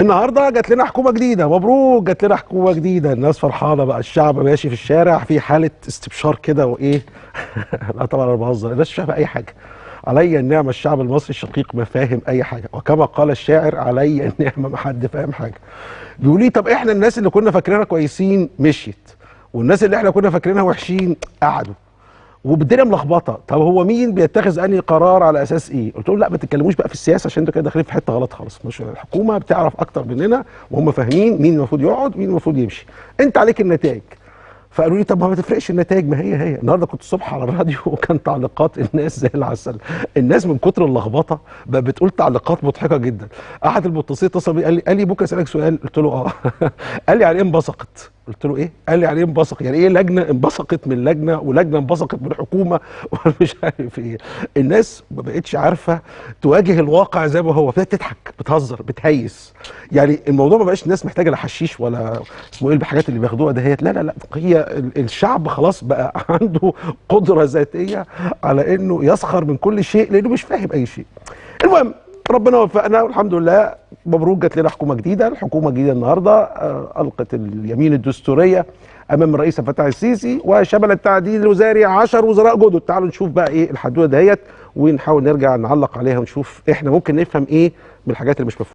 النهارده جات لنا حكومه جديده، مبروك جات لنا حكومه جديده، الناس فرحانه بقى، الشعب ماشي في الشارع في حاله استبشار كده وايه. لا طبعا انا بهزر، الناس مش فاهمه اي حاجه. علي النعمه الشعب المصري الشقيق ما فاهم اي حاجه، وكما قال الشاعر علي النعمه ما حد فاهم حاجه. بيقول لي طب احنا الناس اللي كنا فاكرينها كويسين مشيت، والناس اللي احنا كنا فاكرينها وحشين قعدوا، والدنيا ملخبطه. طب هو مين بيتخذ انهي قرار على اساس ايه؟ قلت لهم لا ما تتكلموش بقى في السياسه عشان انتوا كده داخلين في حته غلط خالص. مش الحكومه بتعرف اكتر مننا، وهم فاهمين مين المفروض يقعد مين المفروض يمشي. انت عليك النتائج. فقالوا لي طب ما تفرقش النتائج، ما هي النهارده كنت الصبح على الراديو وكان تعليقات الناس زي العسل. الناس من كتر اللخبطه بقى بتقول تعليقات مضحكه جدا. احد المتصلين اتصل بي قال لي ممكن اسالك سؤال؟ قلت له اه. قال لي يعني ايه انبثقت؟ قلت له ايه؟ قال لي يعني ايه انبثق؟ يعني ايه لجنه انبثقت من لجنه ولجنه انبثقت من حكومه ومش عارف ايه. الناس ما بقتش عارفه تواجه الواقع زي ما هو، ابتدت تضحك بتهزر بتهيس. يعني الموضوع ما بقاش الناس محتاجه لا حشيش ولا اسمه ايه الحاجات اللي بياخدوها دهيت، لا هي الشعب خلاص بقى عنده قدره ذاتيه على انه يسخر من كل شيء لانه مش فاهم اي شيء. المهم ربنا وفقنا والحمد لله، مبروك جات لنا حكومه جديده. الحكومه الجديده النهارده القت اليمين الدستوريه امام الرئيس فتح السيسي، وشمل التعديل الوزاري 10 وزراء جدد. تعالوا نشوف بقى ايه الحدوته دهيت ونحاول نرجع نعلق عليها ونشوف احنا ممكن نفهم ايه من الحاجات اللي مش مفهومه.